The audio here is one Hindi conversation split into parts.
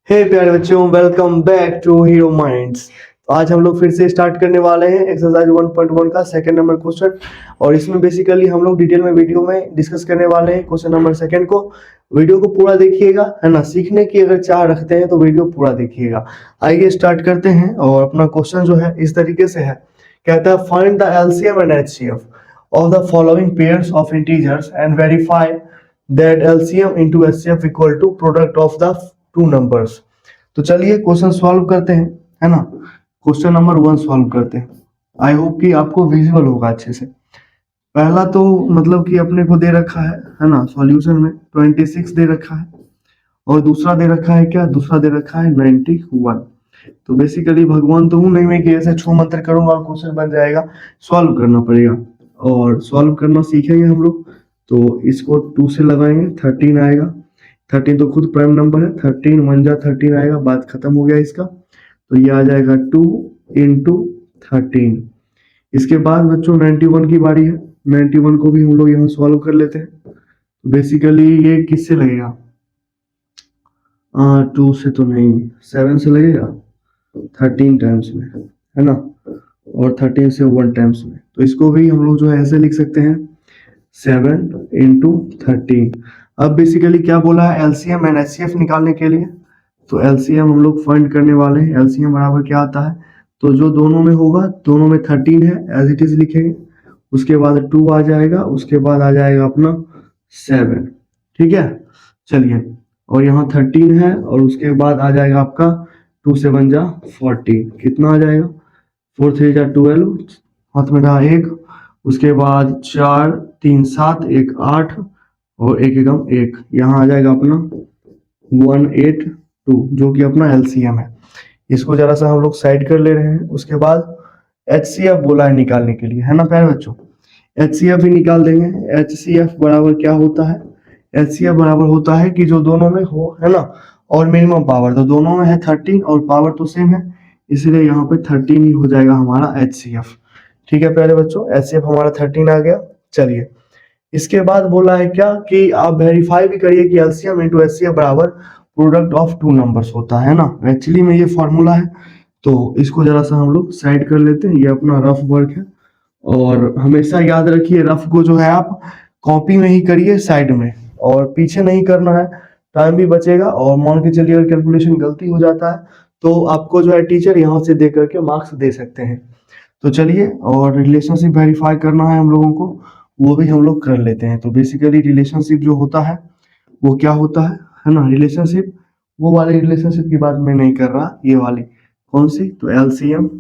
हे प्यारे बच्चों, welcome back to Hero Minds. तो आज हम लोग फिर से स्टार्ट करने वाले हैं एक्सरसाइज 1.1 का सेकंड नंबर क्वेश्चन। और इसमें बेसिकली हम लोग डिटेल में वीडियो में डिस्कस करने वाले हैं क्वेश्चन नंबर सेकंड को। वीडियो को पूरा देखिएगा, है ना। सीखने की अगर चाह रखते हैं तो वीडियो पूरा देखिएगा। आइए स्टार्ट करते हैं। और अपना क्वेश्चन जो है इस तरीके से है, कहता है find the LCM and HCF of the following pairs of integers and verify that LCM into HCF equal to product of the two numbers। तो चलिए क्वेश्चन सॉल्व करते हैं, है ना। क्वेश्चन नंबर 1 सॉल्व करते हैं। आई होप कि आपको विजुअल होगा अच्छे से। पहला तो मतलब कि अपने को दे रखा है ना, सॉल्यूशन में 26 दे रखा है। और दूसरा दे रखा है क्या, दूसरा दे रखा है 91। तो बेसिकली भगवान तो हूं नहीं मैं कि ऐसे छू मंत्र करूंगा और क्वेश्चन बन जाएगा। सॉल्व करना पड़ेगा और सॉल्व करना सीखेंगे हम लोग। तो इसको 2 से लगाएंगे, 13 आएगा। 13 तो खुद प्राइम नंबर है, 13 1 जा 13 आएगा, बात खत्म हो गया इसका। तो ये आ जाएगा 2 इंटू 13। इसके बाद बच्चों 91 की बारी है। 91 को भी हम लोग यहाँ सॉल्व कर लेते हैं। बेसिकली ये किससे लगेगा, 2 से तो नहीं, 7 से लगेगा 13 टाइम्स में, है ना। और 13 से 1 टाइम्स में। तो इसको भी हम लोग जो है ऐसे लिख सकते हैं 7 इंटू 13। अब बेसिकली क्या बोला है, एलसीएम एंड एचसीएफ निकालने के लिए। तो एलसीएम हम लोग फाइंड करने वाले हैं। एलसीएम बराबर क्या आता है, तो जो दोनों में होगा, दोनों में 13 है एज इट इज लिखेंगे। उसके बाद 2 आ जाएगा, उसके बाद आ जाएगा अपना 7। ठीक है, चलिए। और यहाँ 13 है और उसके बाद आ जाएगा आपका 2 से 1 जा 14। कितना आ जाएगा, 4 3 जा 12, हाथ में रहा 1। उसके बाद 4 3 7 1 8 और 1 एकम 1। यहाँ आ जाएगा अपना 182 जो कि अपना एलसीएम है। इसको जरा सा हम लोग साइड कर ले रहे हैं। उसके बाद एचसीएफ बोला है निकालने के लिए, है ना प्यारे बच्चों। एचसीएफ भी निकाल देंगे। एचसीएफ बराबर क्या होता है, एचसीएफ बराबर होता है कि जो दोनों में हो, है ना। और मिनिमम पावर तो दोनों में है 13 और पावर तो सेम है, इसलिए यहाँ पे 13 ही हो जाएगा हमारा एचसीएफ। ठीक है प्यारे बच्चों, एचसीएफ हमारा 13 आ गया। चलिए, इसके बाद बोला है क्या कि आप वेरीफाई भी करिए कि एलसीएम इंटू एचसीएफ बराबर प्रोडक्ट ऑफ टू नंबर्स होता है ना। एक्चुअली में ये फॉर्मूला है, तो इसको जरा सा हम लोग साइड कर लेते हैं। ये अपना रफ वर्क है और हमेशा याद रखिए रफ को जो है आप कॉपी में ही करिए साइड में, और पीछे नहीं करना है, टाइम भी बचेगा। और मान के चलिए अगर कैलकुलेशन गलती हो जाता है तो आपको जो है टीचर यहाँ से दे करके मार्क्स दे सकते हैं। तो चलिए, और रिलेशनशिप वेरीफाई करना है हम लोगों को, वो भी हम लोग कर लेते हैं। तो बेसिकली रिलेशनशिप जो होता है वो क्या होता है ना। रिलेशनशिप, वो वाली रिलेशनशिप की बात मैं नहीं कर रहा, ये वाली कौन सी, तो LCM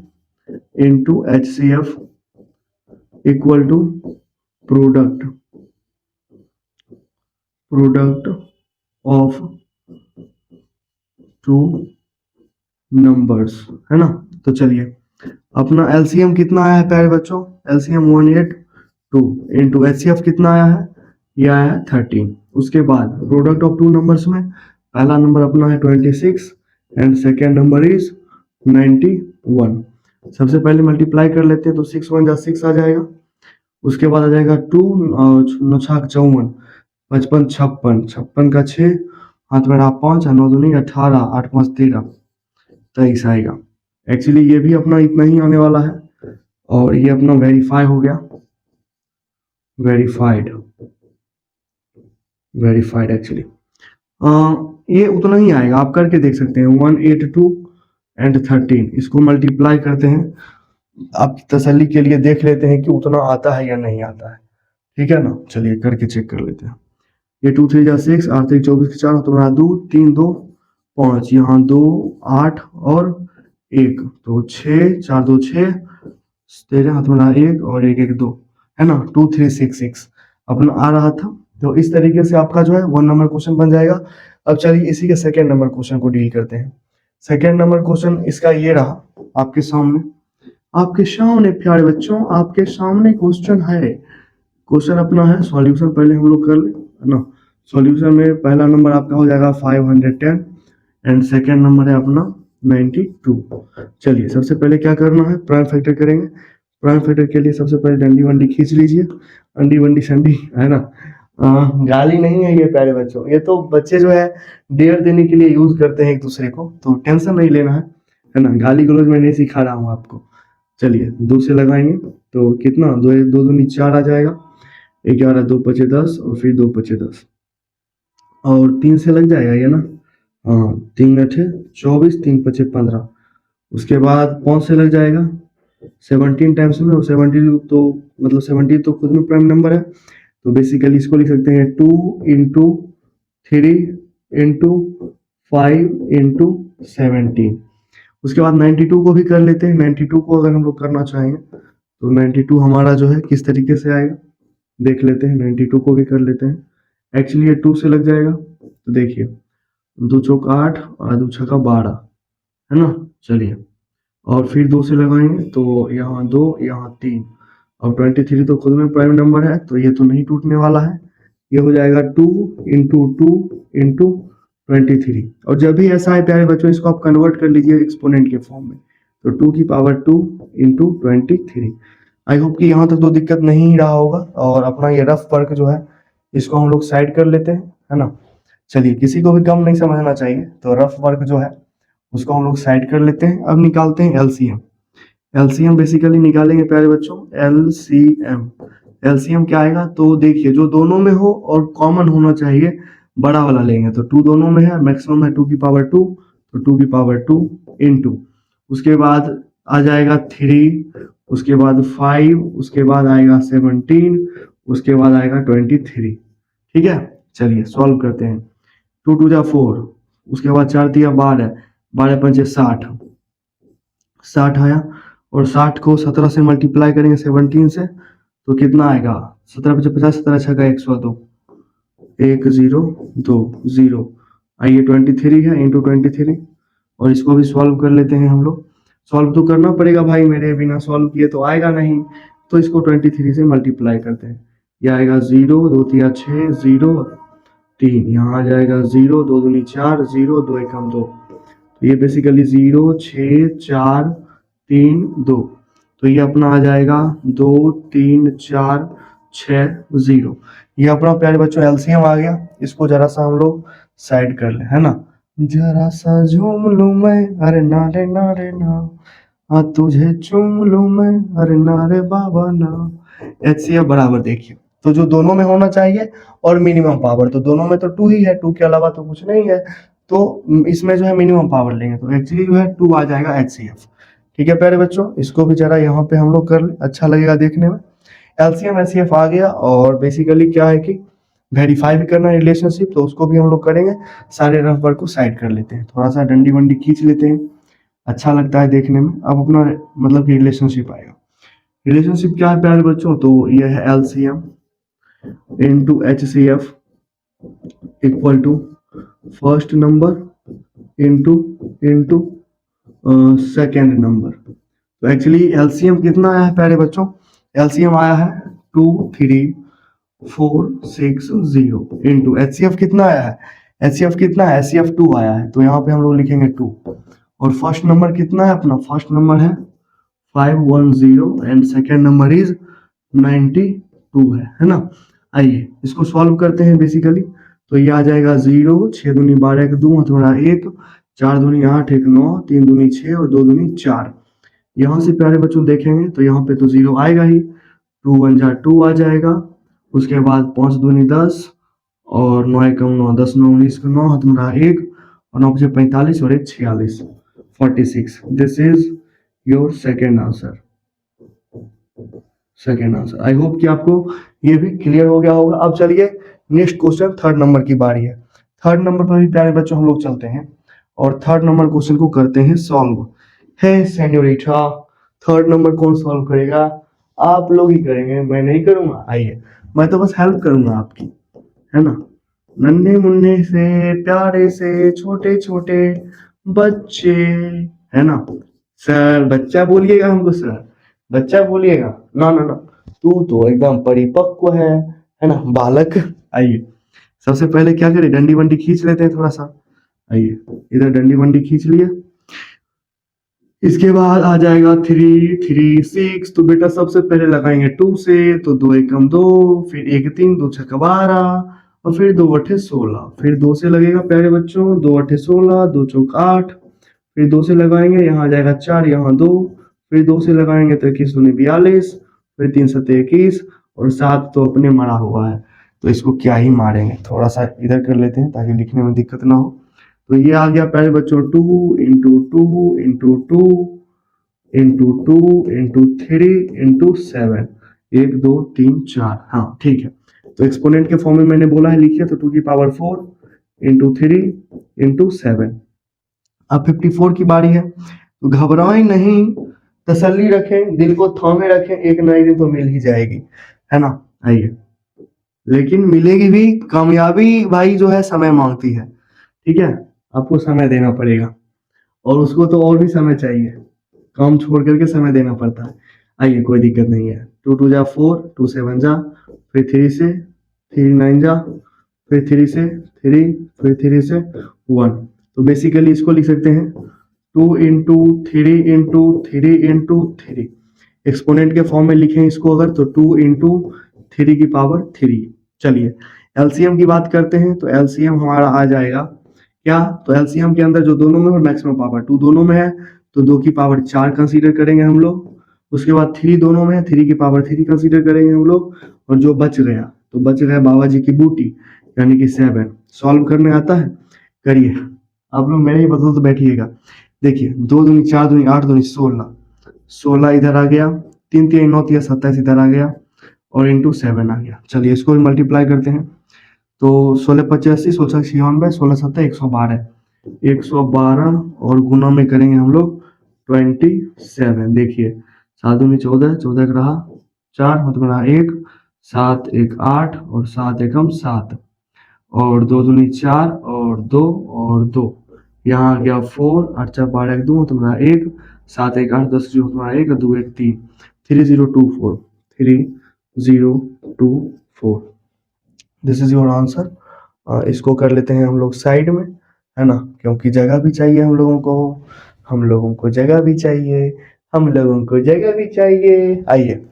into HCF equal to product of two numbers, है ना। तो चलिए, अपना एलसीएम कितना आया है प्यारे बच्चों, एलसीएम 182 इंटू एचसीएफ कितना आया है, ये आया है 13। उसके बाद प्रोडक्ट ऑफ टू नंबर्स में पहला नंबर अपना है 26 एंड सेकेंड नंबर इज 91। सबसे पहले मल्टीप्लाई कर लेते हैं, तो 6 1 जा 6 आ जाएगा। उसके बाद आ जाएगा 2 और 9 54, 55 56, 56 का 6, हाथ में रहा 5, 9 दूनी 18, 8 5 13, 23 आएगा। एक्चुअली ये भी अपना इतना ही आने वाला है। और ये अपना वेरीफाई हो गया, वेरीफाइड एक्चुअली ये उतना ही आएगा, आप करके देख सकते हैं। 182 एंड 13 इसको मल्टीप्लाई करते हैं, आपकी तसल्ली के लिए देख लेते हैं कि उतना आता है या नहीं आता है। ठीक है ना, चलिए करके चेक कर लेते हैं। ये 2 3 जा 6, 8 3 24 के 4, तुम्हारा 2 3 2 5, यहाँ 2 8 और 1, तो 6 4 2 6, तेरे हाथ में 1 और 1 1 2, है ना। 2 3 6 6 अपना आ रहा था। तो इस तरीके से आपका जो है 1 नंबर क्वेश्चन बन जाएगा। अब चलिए इसी के सेकेंड नंबर क्वेश्चन को डील करते हैं। सेकेंड नंबर क्वेश्चन इसका ये रहा आपके सामने, प्यारे बच्चों, आपके सामने क्वेश्चन है। क्वेश्चन अपना है, सॉल्यूशन पहले हम लोग कर ले, है ना। सॉल्यूशन में पहला नंबर आपका हो जाएगा 510 एंड सेकेंड नंबर है अपना 92। चलिए सबसे पहले क्या करना है, प्राइम फैक्टर करेंगे। प्राइम फैक्टर के लिए सबसे पहले डंडी वंडी खींच लीजिए, अंडी वंडी संडी, है ना। गाली नहीं है ये प्यारे बच्चों, ये तो बच्चे जो है डेयर देने के लिए यूज करते हैं एक दूसरे को, तो टेंशन नहीं लेना है ना। गाली गलौज मैं नहीं सिखा रहा हूँ आपको। चलिए 2 से लगाएंगे तो कितना, दो दो दूनी 4 आ जाएगा, 11 2 पचे 10 और फिर 2 पचे 10, और 3 से लग जाएगा ये ना। हाँ 3 अठे 24, 3 पचे 15। उसके बाद 5 से लग जाएगा 17 टाइम्स में, और 70 तो मतलब 70 तो खुद में प्राइम नंबर है, तो बेसिकली इसको लिख सकते हैं 2 इंटू 3 इंटू 5 इंटू 17। उसके बाद 92 को भी कर लेते हैं। 92 को अगर हम लोग करना चाहेंगे तो 92 हमारा जो है किस तरीके से आएगा देख लेते हैं। 92 को भी कर लेते हैं। एक्चुअली ये 2 से लग जाएगा, तो देखिए 2 चौक 8 और 2 छक्का 12 है ना। चलिए और फिर 2 से लगाएंगे तो यहाँ 2 यहाँ 3, और 23 तो खुद में प्राइम नंबर है, तो ये तो नहीं टूटने वाला है। ये हो जाएगा 2 इंटू 2 इंटू 23। और जब भी ऐसा है प्यारे बच्चों, इसको आप कन्वर्ट कर लीजिए एक्सपोनेंट के फॉर्म में, तो 2 की पावर 2 इंटू 23। आई होप कि यहाँ तक तो दिक्कत नहीं रहा होगा। और अपना ये रफ वर्क जो है इसको हम लोग साइड कर लेते हैं, है ना। चलिए किसी को भी कम नहीं समझना चाहिए, तो रफ वर्क जो है उसको हम लोग साइड कर लेते हैं। अब निकालते हैं एलसीएम। एलसीएम बेसिकली निकालेंगे प्यारे बच्चों, एलसीएम। एलसीएम क्या आएगा, तो देखिए जो दोनों में हो और कॉमन होना चाहिए बड़ा वाला लेंगे, तो 2 दोनों में है, मैक्सिमम है 2 की पावर 2, तो 2 की पावर 2 इंटू, उसके बाद आ जाएगा 3, उसके बाद 5, उसके बाद आएगा 17, उसके बाद आएगा 23। ठीक है, चलिए सॉल्व करते हैं। 2 2 जा 4, उसके बाद 4 दिया 12, 12 पंचे 60, 60 आया, और 60 को 17 से मल्टीप्लाई करेंगे 17 से, तो कितना आएगा, 17 पचे 50, 17 छक्का 102, 1 0 2 0। आइए 23 है इंटू 23, और इसको भी सॉल्व कर लेते हैं हम लोग। सॉल्व तो करना पड़ेगा भाई, मेरे बिना सॉल्व किए तो आएगा नहीं, तो इसको 23 से मल्टीप्लाई करते हैं। यह आएगा 0 2 3 6 0 3, यहाँ आ जाएगा 0 2 दूनी 4 0 2 1 2, तो ये बेसिकली 0 6 4 3 2, तो ये अपना आ जाएगा 2 3 4 6 0। ये अपना प्यारे बच्चों एलसीएम आ गया। इसको जरा सा हम लोग साइड कर ले, है ना। जरा सा झूम लूं मैं, अरे नारे नारे ना, तुझे चूम लूं मैं, अरे नारे बाबा ना। एचसीएफ बराबर देखिए, तो जो दोनों में होना चाहिए और मिनिमम पावर, तो दोनों में तो 2 ही है, 2 के अलावा तो कुछ नहीं है, तो इसमें जो है मिनिमम पावर लेंगे, तो एक्चुअली जो है 2 आ जाएगा एचसीएफ। ठीक है प्यारे बच्चों, इसको भी जरा यहाँ पे हम लोग कर ले, अच्छा लगेगा देखने में। एलसीएम एचसीएफ आ गया, और बेसिकली क्या है कि वेरीफाई भी करना है रिलेशनशिप, तो उसको भी हम लोग करेंगे। सारे रफ वर्क को साइड कर लेते हैं, थोड़ा सा डंडी वंडी खींच लेते हैं, अच्छा लगता है देखने में। अब अपना मतलब कि रिलेशनशिप आएगा। रिलेशनशिप क्या है प्यारे बच्चों, तो ये है LCM into HCF equal to first number into into second number. तो एक्चुअली एलसीएम कितना आया है प्यारे बच्चों, एलसीएम आया है 2 3 4 6 0 इंटू एचसीएफ कितना आया है, एचसीएफ कितना है, एचसीएफ 2 आया है, तो यहाँ पे हम लोग लिखेंगे 2। और फर्स्ट नंबर कितना है अपना, फर्स्ट नंबर है 510 एंड सेकेंड नंबर इज 92 है ना। आइए इसको सॉल्व करते हैं बेसिकली, तो ये आ जाएगा 0 6 दूनी 12 1 2 थोड़ा 1 4 दूनी 8 1 9 3 दूनी 6 और 2 दूनी 4। यहाँ से प्यारे बच्चों देखेंगे तो यहाँ पे तो 0 आएगा ही, 2 1 जा 2 आ जाएगा। उसके बाद 5 दूनी 10 और 9 1 9 10 9 19 9 तुम्हारा 1 और 9 5 45 और 1 46 46। This is your second answer, second answer. I hope कि आपको ये भी क्लियर हो गया होगा। अब चलिए नेक्स्ट क्वेश्चन, थर्ड नंबर की बारी है। थर्ड नंबर पर भी प्यारे बच्चों हम लोग चलते हैं और थर्ड नंबर क्वेश्चन को करते हैं सॉल्व। है सेन्योरिटा, थर्ड नंबर कौन सॉल्व करेगा, आप लोग ही करेंगे, मैं नहीं करूंगा। आइए मैं तो बस हेल्प करूंगा आपकी, है ना। नन्हे मुन्ने से प्यारे से छोटे छोटे बच्चे, है ना। सर बच्चा बोलिएगा हमको, सर बच्चा बोलिएगा, ना ना ना, तू तो एकदम परिपक्व है ना बालक। आइए सबसे पहले क्या करें, डंडी वंडी खींच लेते हैं थोड़ा सा। आइए इधर डंडी वंडी खींच लिए, इसके बाद आ जाएगा 3 3 6। तो बेटा सबसे पहले लगाएंगे 2 से, तो 2 एकम 2, फिर 1 3 2 छक्का 12 और फिर 2 अठे 16। फिर 2 से लगेगा प्यारे बच्चों, 2 अठे 16, 2 चौक 8। फिर 2 से लगाएंगे, यहाँ आ जाएगा 4, यहाँ 2। फिर 2 से लगाएंगे तो 21 दूनी 42, फिर 3 सत्ते 21 और 7 तो अपने मरा हुआ है, तो इसको क्या ही मारेंगे, थोड़ा सा इधर कर लेते हैं ताकि लिखने में दिक्कत ना हो। तो ये आ गया प्यारे बच्चों 2 into 2 into 2 into 2 into 3 into 7। 1 2 3 4, हाँ ठीक है। तो एक्सपोनेंट के फॉर्म में मैंने बोला है लिखिए, तो 2 की पावर 4 इंटू 3 इंटू 7। अब 54 की बारी है, तो घबराएं नहीं, तसल्ली रखें, दिल को थामे रखें, एक ना एक दिन तो मिल ही जाएगी, है ना। आइए, लेकिन मिलेगी भी। कामयाबी भाई जो है समय मांगती है, ठीक है, आपको समय देना पड़ेगा और उसको तो और भी समय चाहिए, काम छोड़ करके समय देना पड़ता है। आइए, कोई दिक्कत नहीं है। 2 2 जा 4, 2 7 जा, फिर 3 से 3 9 जा, फिर 3 से 3, फिर 3 से 1। तो बेसिकली इसको लिख सकते हैं 2 इंटू 3 इंटू 3 इंटू 3। एक्सपोनेंट के फॉर्म में लिखें इसको अगर, तो 2 इंटू 3 की पावर 3। चलिए एलसीएम की बात करते हैं, तो एलसीएम हमारा आ जाएगा क्या, तो एलसीएम के अंदर जो दोनों में और मैक्सिमम पावर 2 दोनों में है, तो 2 की पावर 4 कंसीडर करेंगे हम लोग। उसके बाद 3 दोनों में है, 3 की पावर 3 कंसीडर करेंगे हम लोग। और जो बच गया, तो बच गया बाबा जी की बूटी, यानी कि 7। सॉल्व करने आता है, करिए। आप लोग मेरे ही बदल तो बैठिएगा। देखिए 2 दूनी 4 दूनी 8 दूनी 16, 16 इधर आ गया, 3 3 9 3 27 इधर आ गया और इंटू 7 आ गया। चलिए इसको भी मल्टीप्लाई करते हैं, तो 16 85, 16 96, 16 7 112, 112 और गुना में करेंगे हम लोग 27। देखिए 7 दूनी 14, 14 एक रहा 4, मतलब रहा 1, 7 1 8 और 7 एकम 7 और 2 दूनी 4 और 2 और 2, यहाँ आ गया 4, 8 4 12 1 2, तुम्हारा 1, 7 1 8 10 तुम्हारा 1 2 1 3, 3024, 3024। This is your answer. इसको कर लेते हैं हम लोग साइड में, है ना, क्योंकि जगह भी चाहिए हम लोगों को, हम लोगों को जगह भी चाहिए, हम लोगों को जगह भी चाहिए। आइए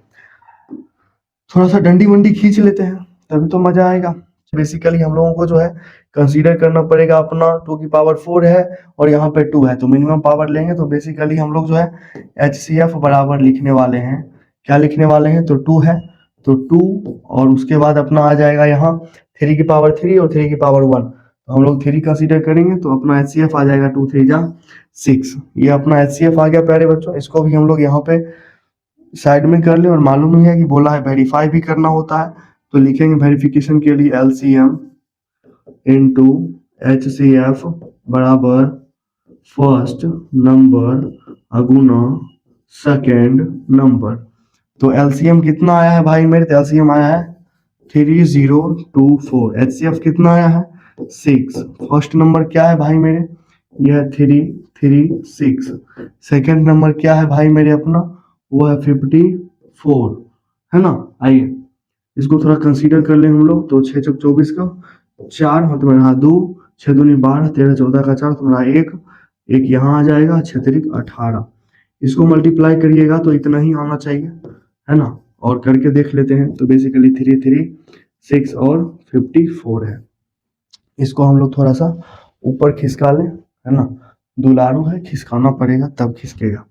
थोड़ा सा डंडी वंडी खींच लेते हैं, तभी तो मजा आएगा। बेसिकली हम लोगों को जो है कंसीडर करना पड़ेगा अपना 2 की पावर 4 है और यहाँ पे 2 है, तो मिनिमम पावर लेंगे। तो बेसिकली हम लोग जो है HCF बराबर लिखने वाले हैं, क्या लिखने वाले हैं, तो 2 है, तो 2 और उसके बाद अपना आ जाएगा यहाँ 3 की पावर 3 और 3 की पावर 1, तो हम लोग 3 कंसीडर करेंगे, तो अपना HCF आ जाएगा 2 3 जा 6। ये अपना HCF आ गया प्यारे बच्चों। इसको भी हम लोग यहाँ पे साइड में कर ले, और मालूम ही है कि बोला है वेरीफाई भी करना होता है, तो लिखेंगे वेरिफिकेशन के लिए LCM इंटू HCF बराबर फर्स्ट नंबर अगुना सेकेंड नंबर। तो LCM कितना आया है भाई मेरे, तो LCM आया है 3024। HCF कितना आया है 6। फर्स्ट नंबर क्या है भाई मेरे, यह है 336। सेकेंड नंबर क्या है भाई मेरे अपना, वो है 54, है ना। आइए इसको थोड़ा कंसीडर कर ले हम लोग, तो 6 चौक 24 का 4 हाथ में रहा 2, 6 दूनी 12, 13 14 का 4, तुम्हारा 1 1 यहाँ आ जाएगा, 6 3 18। इसको मल्टीप्लाई करिएगा तो इतना ही आना चाहिए, है ना, और करके देख लेते हैं। तो बेसिकली 336 और 54 है। इसको हम लोग थोड़ा सा ऊपर खिसका लें, है ना, दुलारू है, खिसकाना पड़ेगा तब खिसकेगा।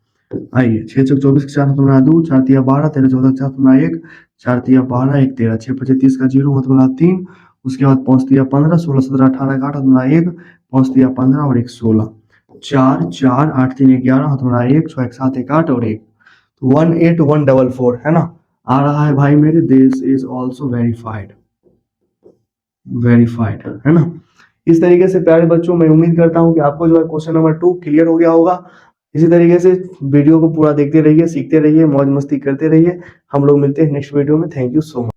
आइए 6 चौक 24 4 तुम्हारा 2, 4 3 12, 13 14 4 तुम्हारा 1, 4 3 12 1 13, 6 5 30 का 0 तुम्हारा 3, उसके बाद 5 3 15, 16 17 18 का 8 तुम्हारा 1, 5 3 15 और 1 16, 4 4 8 3 11 तुम्हारा 1, 6 1 7 1 8 और 1, 18144, है ना, आ रहा है भाई मेरे। This is also verified, verified, है ना। इस तरीके से प्यारे बच्चों मैं उम्मीद करता हूं कि आपको जो है क्वेश्चन नंबर 2 क्लियर हो गया होगा। इसी तरीके से वीडियो को पूरा देखते रहिए, सीखते रहिए, मौज मस्ती करते रहिए। हम लोग मिलते हैं नेक्स्ट वीडियो में। Thank you so much.